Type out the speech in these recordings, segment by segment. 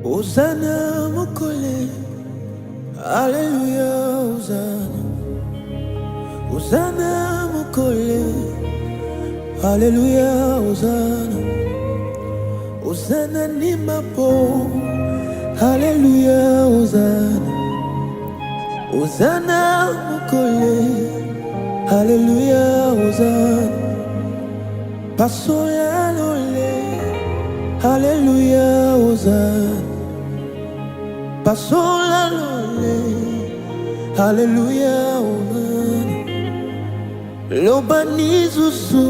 Hosanna mukole, Hallelujah, Hosanna. Hosanna mukole, Hallelujah, Hosanna. Hosanna ni mapo, Hallelujah, Hosanna. Hosanna mukole, Hallelujah, Hosanna. Pasola lole, Hallelujah, Hosanna. Pasola lole, Hallelujah, Hosanna. Lobani zuzu,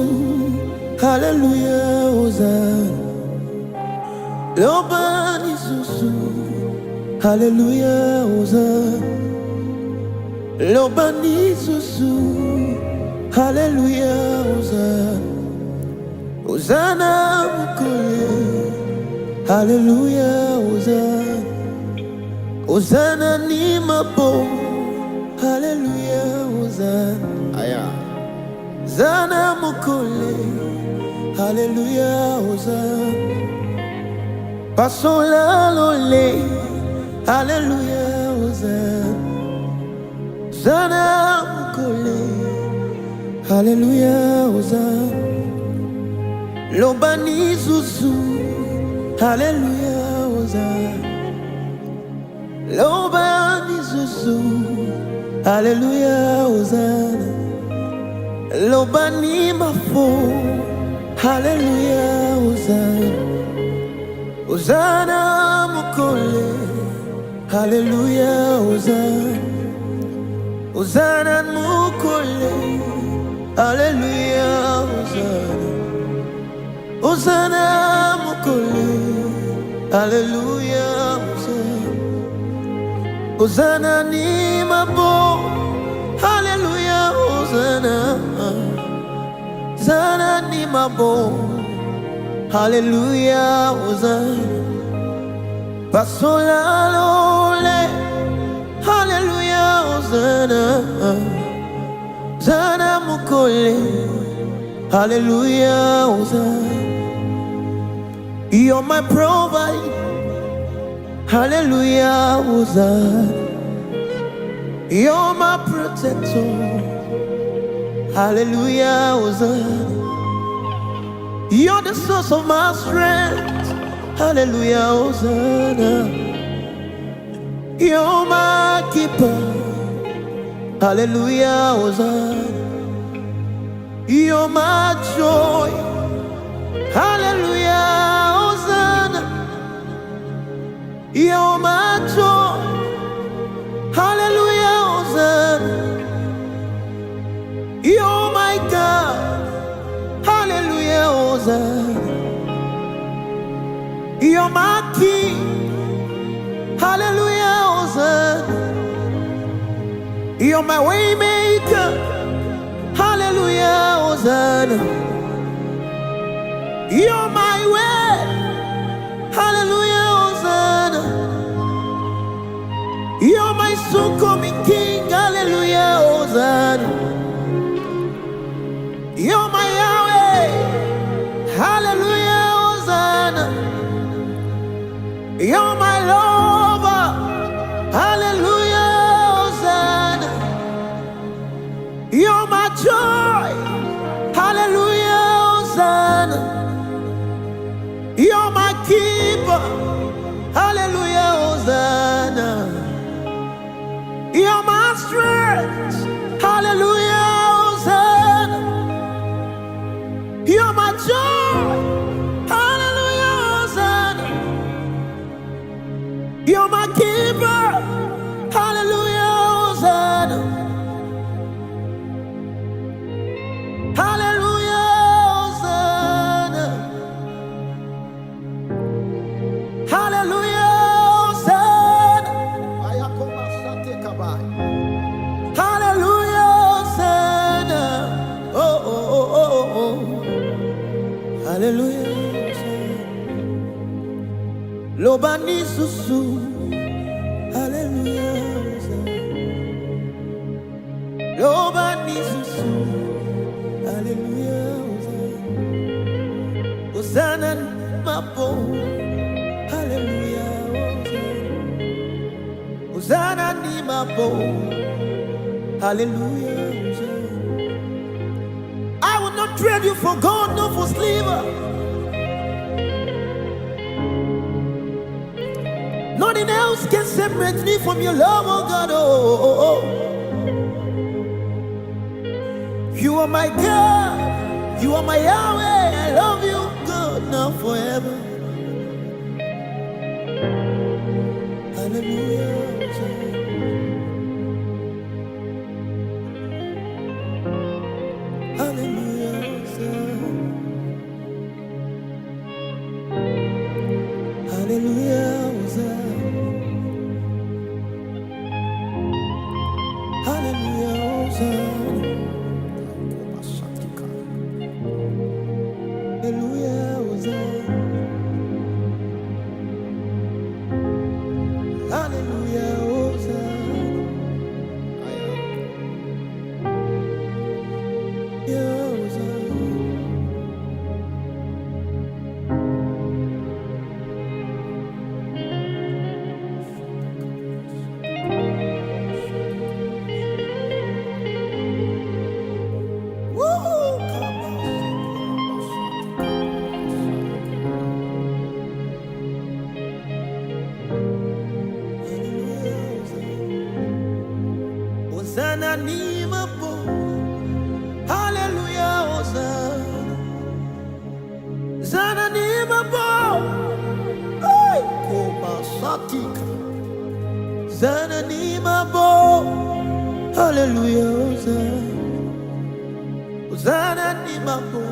Hallelujah, Hosanna. Lobani zuzu, Hallelujah, Hosanna. Lobani zuzu, Hallelujah, Hosanna. Hosanna mukole, Hallelujah, Hosanna. Hosanna ni mabo, Hallelujah, Hosanna. Aya. Hosanna mukole, Hallelujah, Hosanna. Pasola lole, Hallelujah, Hosanna. Hosanna mukole, Hallelujah, Hosanna. Lobani zuzu, Hallelujah, Hosanna. Lobani zuzu, Hallelujah, Hosanna. Lobani mafo, Hallelujah, Hosanna. Hosanna mukole, Hallelujah, Hosanna. Hosanna mukole, Hallelujah, Hosanna. Hosanna mukole, Hallelujah, Hosanna. Hosanna ni mabo, Hallelujah, Hosanna. Hosanna ni mabo, Hallelujah, Hosanna. Pasola lole, Hallelujah, Hosanna. Hosanna mukole, Hallelujah, Hosanna. You're my provider, Hallelujah, Hosanna. You're my protector, Hallelujah, Hosanna. You're the source of my strength, Hallelujah, Hosanna. You're my keeper, Hallelujah, Hosanna. You're my joy, Hallelujah, Hosanna. You're my joy, Hallelujah, Hosanna. You're my God, Hallelujah, Hosanna. You're my King, Hallelujah, Hosanna. You're my way maker, Hallelujah, Hosanna. You're my way, Hallelujah, Hosanna. You're my soon coming King, Hallelujah, Hosanna. You're my Yahweh, Hallelujah, Hosanna. You're my lover, Hallelujah, Hosanna. You're my joy, Hallelujah, Hosanna. You're my keeper, Hallelujah, Hosanna. You're my strength, Hallelujah, Hosanna. You're my joy, Hallelujah, Hosanna. You're my keeper, Hallelujah, Hosanna. Hallelujah, Hosanna. Hallelujah, Hosanna. Hallelujah, Hosanna. Oh, oh, oh, oh, oh. Hallelujah, Hosanna. Lobani susu, Hallelujah, Hosanna. Lobani susu, Hallelujah, Hosanna. Hosanna mapo, Hallelujah. Hosanna ni mapo. Hallelujah. I will not trade you for gold, nor for silver. Nothing else can separate me from your love, oh God. Oh. You are my God. You are my Yahweh. I love you, God, now forever. Hallelujah. Hallelujah. Hallelujah. Hosanna ni mapo. Hallelujah. Hosanna ni mapo. Ay, koma satika. Hosanna ni mapo. Hallelujah. Hosanna ni mapo.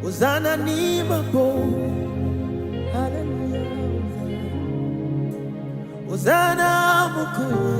Hosanna ni mapo. Hallelujah. Hosanna mukuru.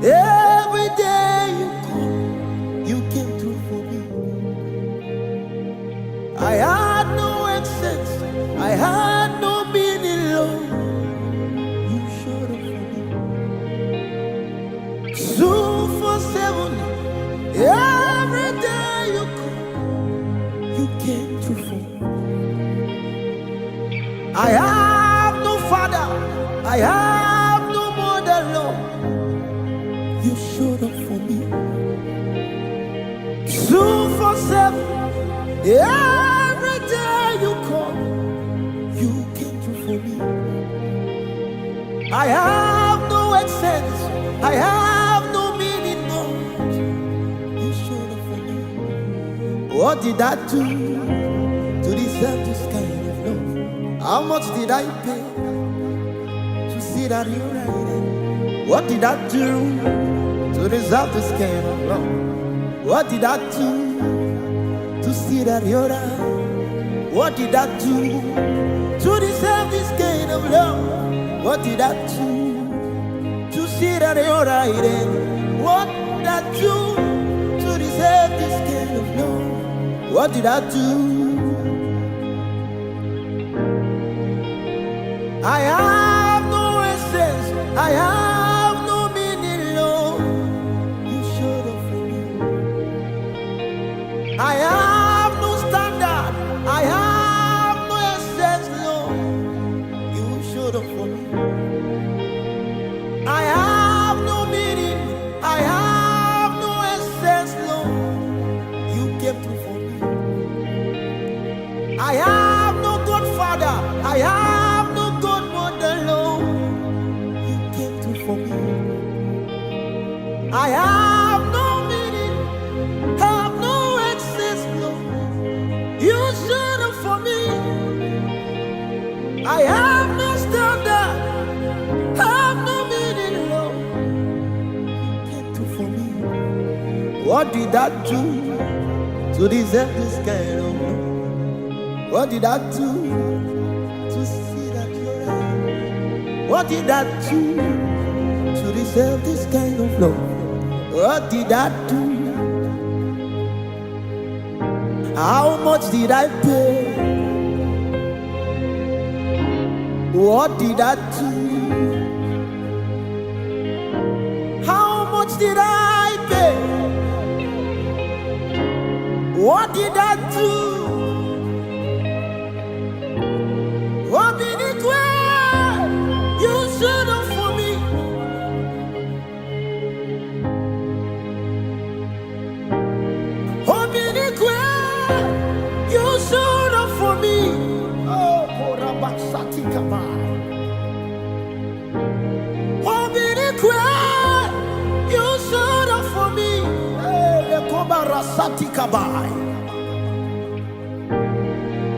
Every day you come, you came through for me. I had no access, I had no meaning, Lord. You showed up for me. 247, every day you come, you came through for me. I have no father, I have no mother, Lord. You showed up for me. 247, every day you come, you came through for me. I have no essence. I have no meaning, Lord. You showed up for me. What did I do to deserve this kind of love? How much did I pay to see that you're right? What did I do to deserve this kind of love? What did I do to see that you're right? What did I do to deserve this kind of love? What did I do to see that you're right? What did I do to deserve this kind of love? What did I do? I have no essence. I have no meaning, Lord. You showed up for me. I have no standard. I have no essence, Lord. You showed up for me. I have no meaning. I have no essence, Lord. You came through for me. I have no godfather. I have no godmother, Lord. You came through for me. I have no meaning. Have no essence, Lord. You showed up for me. I have no standard. Have no meaning, Lord. You came through for me. What did I do to deserve this kind of love? What did I do to see that you're right? What did I do to deserve this kind of love? What did I do? How much did I pay? What did I do? How much did I pay? What did I do? What did it do? You showed up for me. What did it do? You showed up for me. Oh, Korabasati Kabai. What did it do? You showed up for me. Hey, Kobarasati Kabai.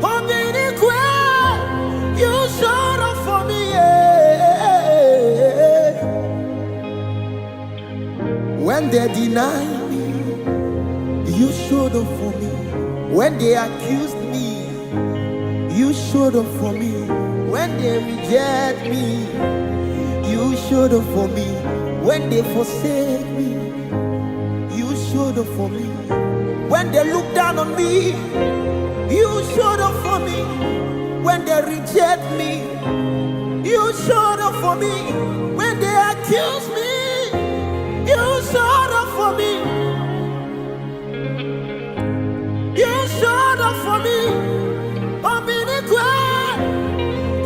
What did it do? You showed up for me, yeah. When they deny me, you showed up for me. When they accused me, you showed up for me. When they reject me, you showed up for me. When they forsake me, you showed up for me. When they look down on me, you showed up for me. When they reject me, you showed up for me. When they accuse me, you showed up for me. You showed up for me.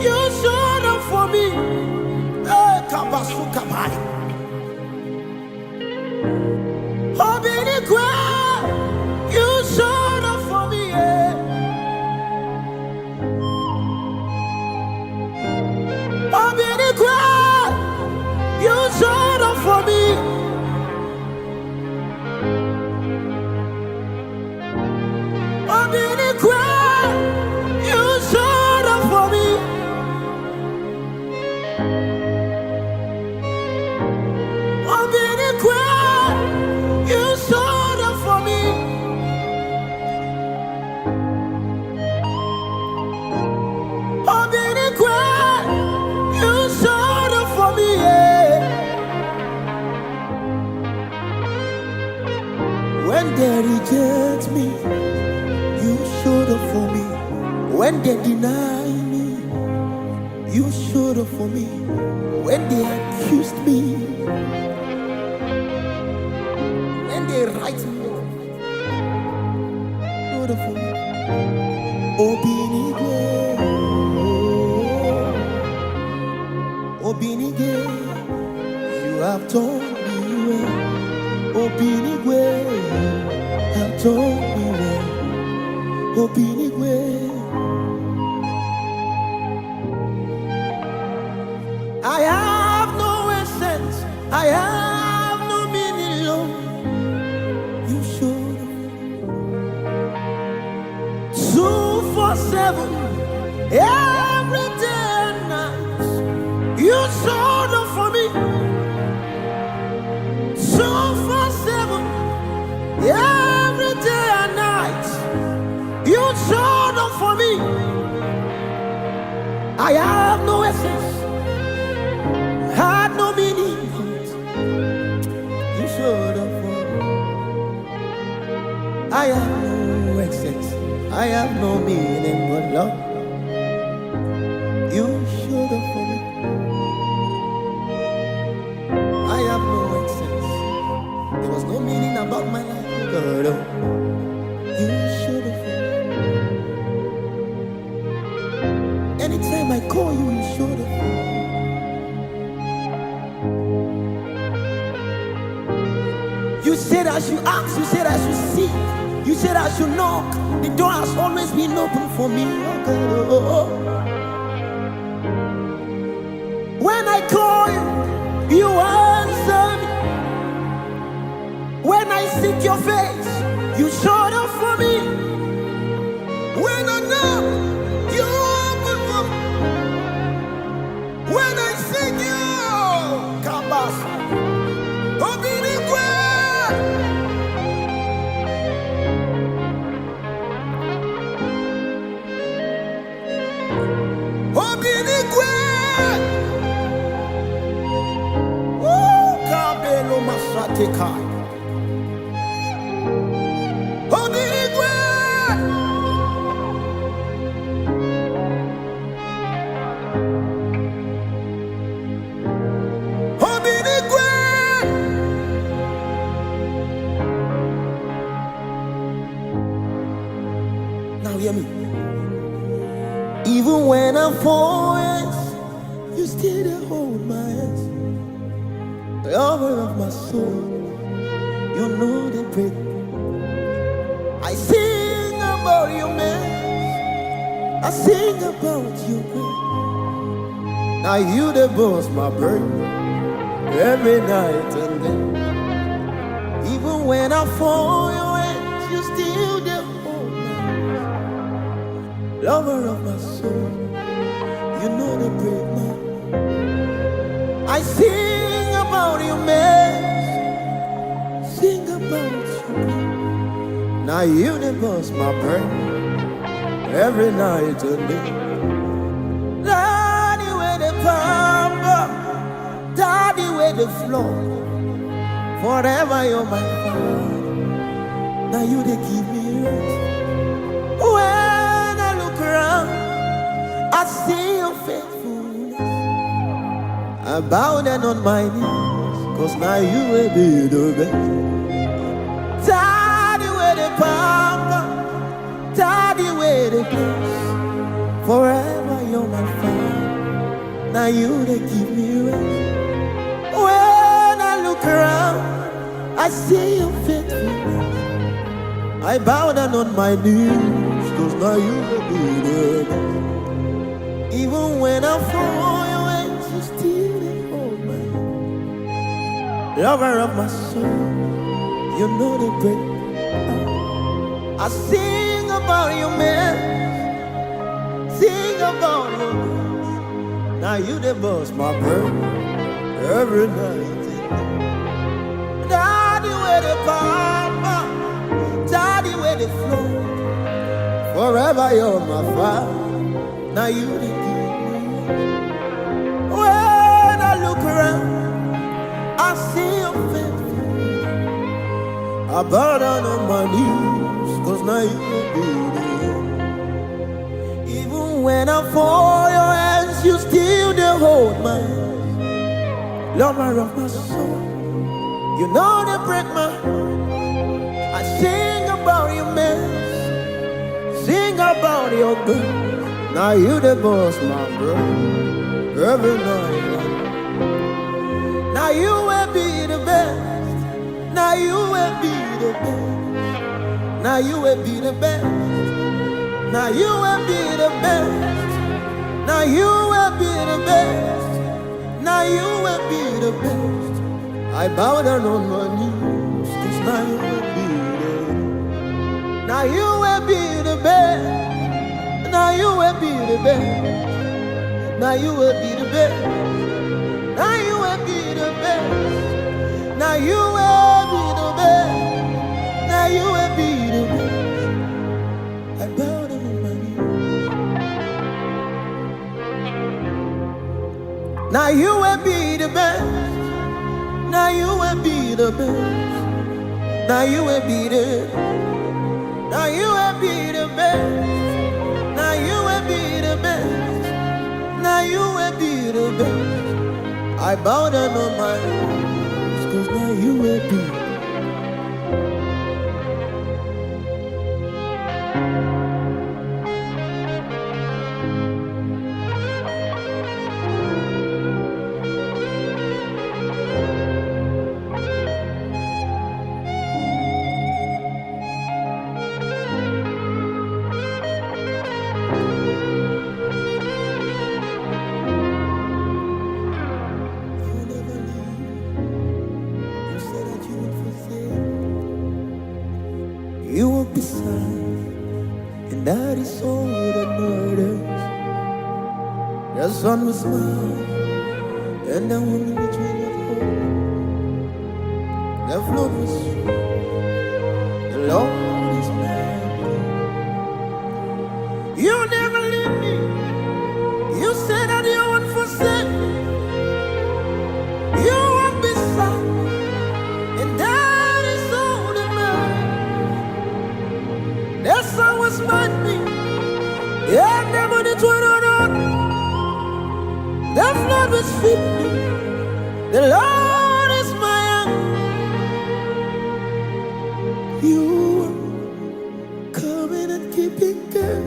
You showed up for me. Kabasukabai. You showed up for me. You showed up for me. You showed up for me. You showed up for me. You showed up for me, yeah. When they reject me, you showed up for me. When they deny me, you showed up for me. When they accused me, when they write me off, showed up for me. Obinigwe, Obinigwe, you have told me well. Obinigwe, you have told me well. Obinigwe. I have no essence. have no meaning but love. You showed up for me. I have no essence. There was no meaning about my life, girl. You showed up for me. Anytime I call you, you showed up for me. You said I should ask, you said I should seek, you said I should knock. The door has always been open for me, oh God. When I call you, you answer me. When I seek your face, you showed up for me. When I knock, you open for me. When I seek you, Kabas, Obinigwe. Obinigwe. Kabelo Masateka. Obinigwe. Obinigwe. Now hear me. Even when I'm falling, you still there hold my hands. Lover of my soul, you know the break. I sing about your man, I sing about your grace. Now you the boss, my burden, every night and day. Even when I fall your hands, you still there hold my hands. Lover of my soul, you know the break, man. I sing about your mess, sing about you. Now you the boss, my burden, every night and day. Daddy with the pamper, daddy with the floor. Forever you're my father. Now you they give me rest. When I look around, I see your faithfulness. I bow down on my knees, cause now you will be the best. Daddy with the pamper, daddy with the grace. Forever you're my father. Now you they give me rest. When I look around, I see your faithfulness. I bow down on my knees, cause now you will be the best. Even when I fall your hands, you still hold my hand. Lover of my soul, you know the break. I sing about your man, sing about your grace. Now you the boss, my burden, every night. Daddy with the papa, daddy with the flow. Forever you're my father. Now you the king. When I look around, I see your faithfulness. I bow down on my knees, cause now you will be there. Even when I fall your hands, you still there hold my hand. Lover of my soul, you know they break my heart. I sing about your mess, sing about your good. Now you the boss, my brother, every night. Now you will be the best. Now you will be the best. Now you will be the best. Now you will be the best. Now you will be the best. Now you will be the best. I bow down on my knees, cause now you will be the best. Now you will be the best. Now you will be the best. Now you will be the best. Now you will be the best. Now you will be the best. Now you will be the best. I bow down on my knees. Now you will be the best. Now you will be the best. Now you will be the. Now you will be the best. best. Now you will be the best. Now you will be the best. I bow down on my knees, 'cause now you will be. You won't be sad, and that is all that matters. The sun will smile, and the woman will dream of hope. The flood was sweet, the Lord is mine. You never leave me. You said that you won't forsake me. You won't be sad, and that is all that matters. The sun was mine me, yeah, never did one on. The flood was sweet me, the Lord is my hand. You are coming and keeping good.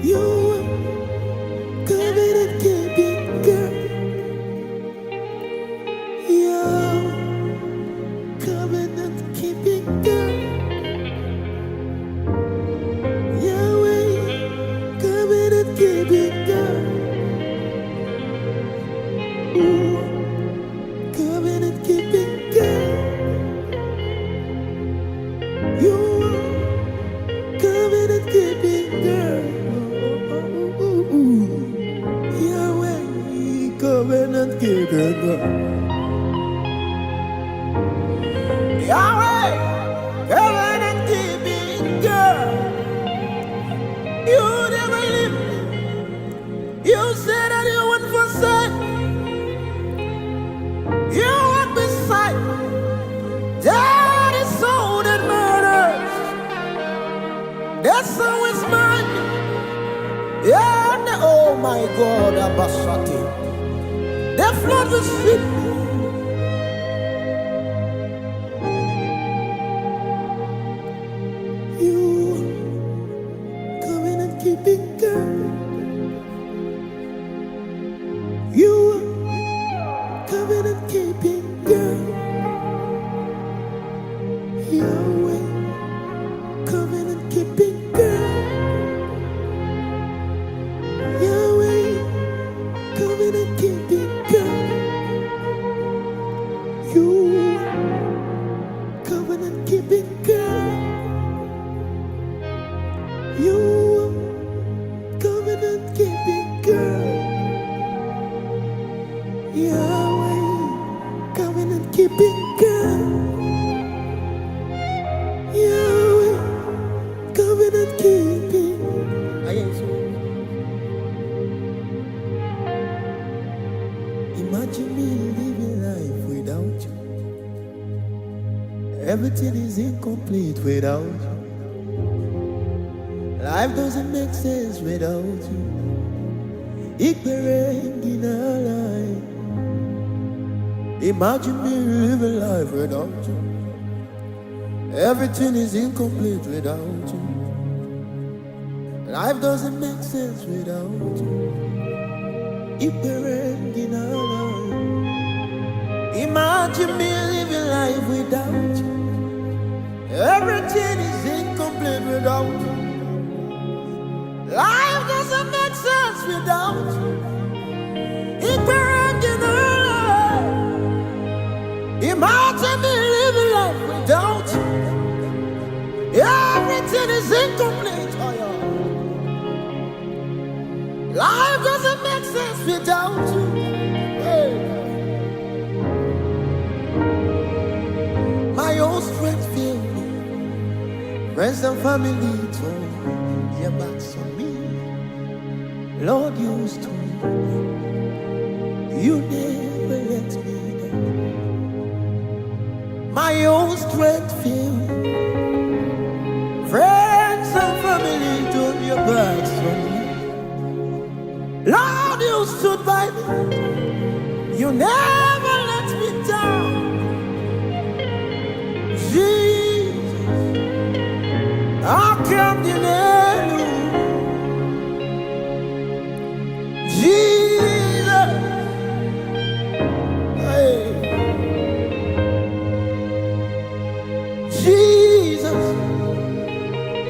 You are coming and keeping good. You are coming and keeping good. Yahweh, covenant keeping God. You never leave me. You said that you wouldn't forsake. You were beside me. That is all that matters. That's always mine. Yeah, oh my God, Abasati. The flood will sweep me. You coming and keeping God. You coming and keeping God. Yahweh coming and keeping God. Yahweh coming and keeping God. You covenant keeping God. You covenant keeping God. Yahweh covenant keeping God. Yahweh covenant keeping. Imagine me living life without you. Everything is incomplete without you. Life doesn't make sense without you. Imagine me living life without you. Everything is incomplete without you. Life doesn't make sense without you. Imagine me living life without you. Everything is incomplete without you. Life doesn't make sense without you. Imagine me living life without you. Everything is incomplete. Oh, yeah. Life doesn't make sense without you. Hey. My own strength failed me. Friends and family told their backs on me. Lord, you stood. You never let me down. My own strength failed. you stood by me. You never let me down. Jesus, I can't deny you. Jesus, hey. Jesus,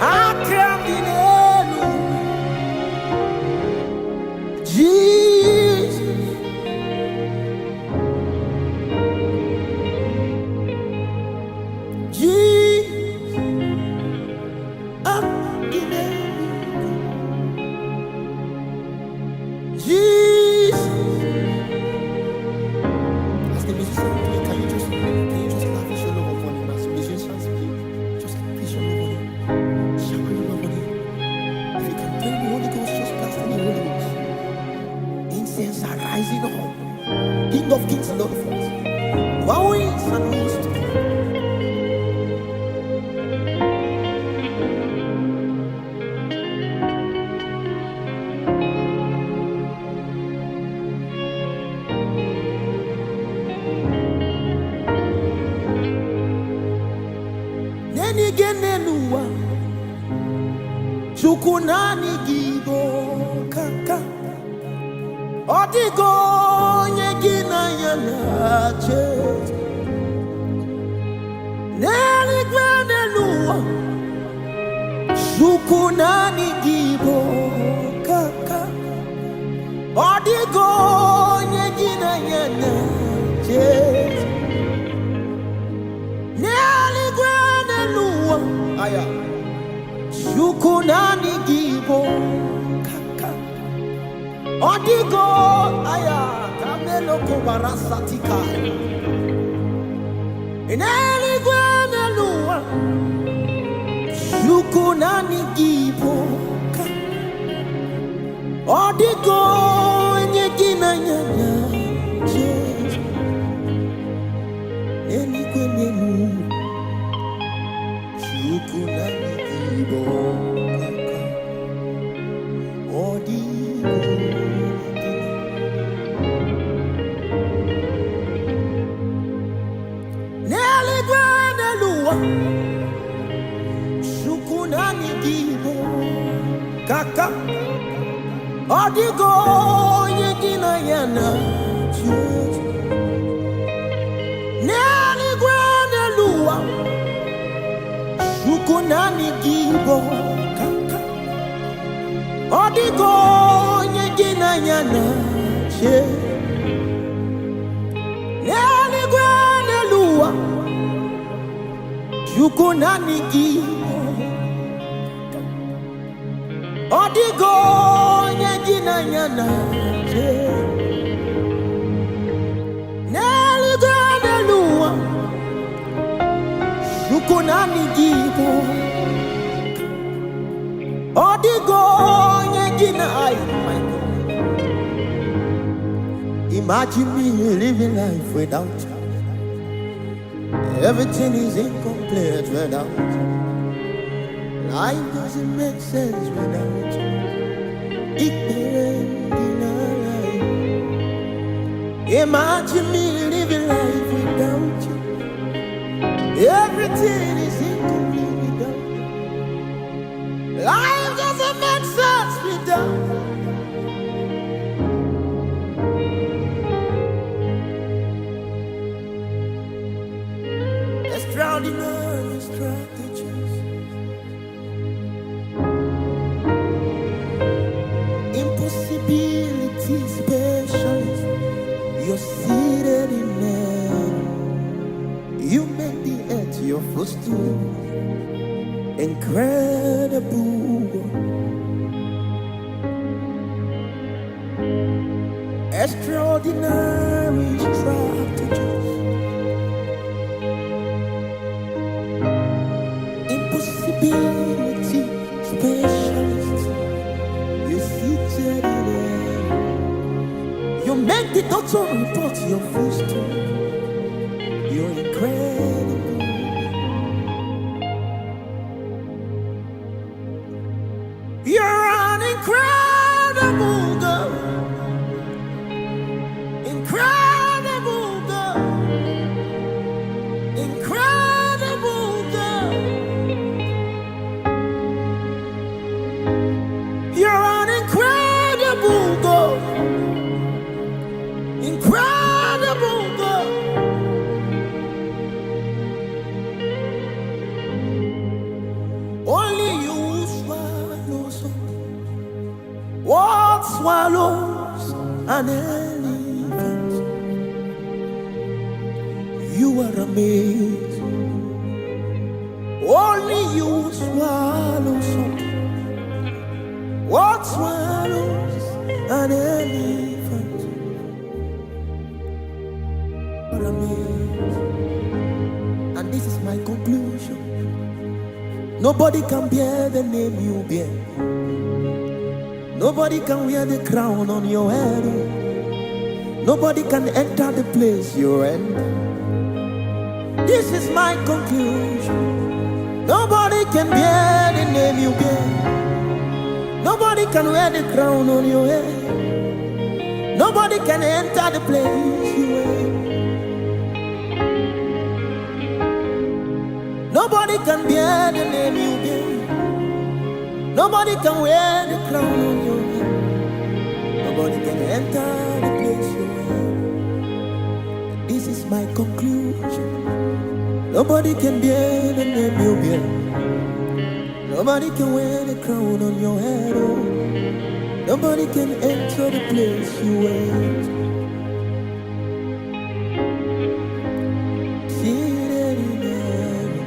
I can't deny you. Jesus, Jesus, I can't deny you. Jesus. As the musician play, can you just lavish your love upon him? As the musicians play, just lavish your love on him. Shower your love on him. If you can pray in the Holy Ghost, just blast in the Holy Ghost. Incense are rising up. King of kings and Lord of lords. Wow is and who is to come. Nenigenelua chukunani gibo kaka odigo nyegina yanache Nenigenelua chukunani gibo kaka odigo nyegina yanache Aya Shukunani gibo kaka Odigo aya Kamelo kubarasatika Ineli gwenelua Shukunani gibo kaka Odigo nyegina nyanya Jesus Neli gwenelua Shukunani gibo kaka Odigo Neli gwenelua Shukunani gibo kaka Odigo nyegina yana Jesus Neli gwenelua Shukunani gibo kaka Odigo nyegina yana che Neli gwenelua Shukunani gibo Odigo nyegina yana che Neli gwenelua Shukunani gibo Odigo nyegina ay my God. Imagine me living life without you. Everything is incomplete without you. Life doesn't make sense without you. Imagine me living life without you. Everything is incomplete without you. Life doesn't make sense without you. Extraordinary strategies, impossibility specialist. You're seated in heaven. You make the earth your footstool. Incredible, extraordinary strategies, impossibility specialist. You seated in heaven. You make the doctor report your footstool. You're incredible. You're an incredible God. incredible God, incredible God. You're an incredible God, incredible God. Only you swallows up what swallows an elephant. You are amazing. Only you swallows up what swallows an elephant. You are amazing. And this is my conclusion. Nobody can bear the name you bear. Nobody can wear the crown on your head. Nobody can enter the place you're in. This is my conclusion. Nobody can bear the name you bear. Nobody can wear the crown on your head. Nobody can enter the place you are. Nobody can bear the name you bear. Nobody can wear the crown on your head. Nobody can enter the place you are. This is my conclusion. Nobody can bear the name you bear. Nobody can wear the crown on your head. Oh. Nobody can enter the place you wait. Seated in heaven,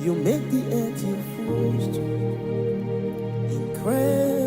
you make the earth your footstool. Incredible.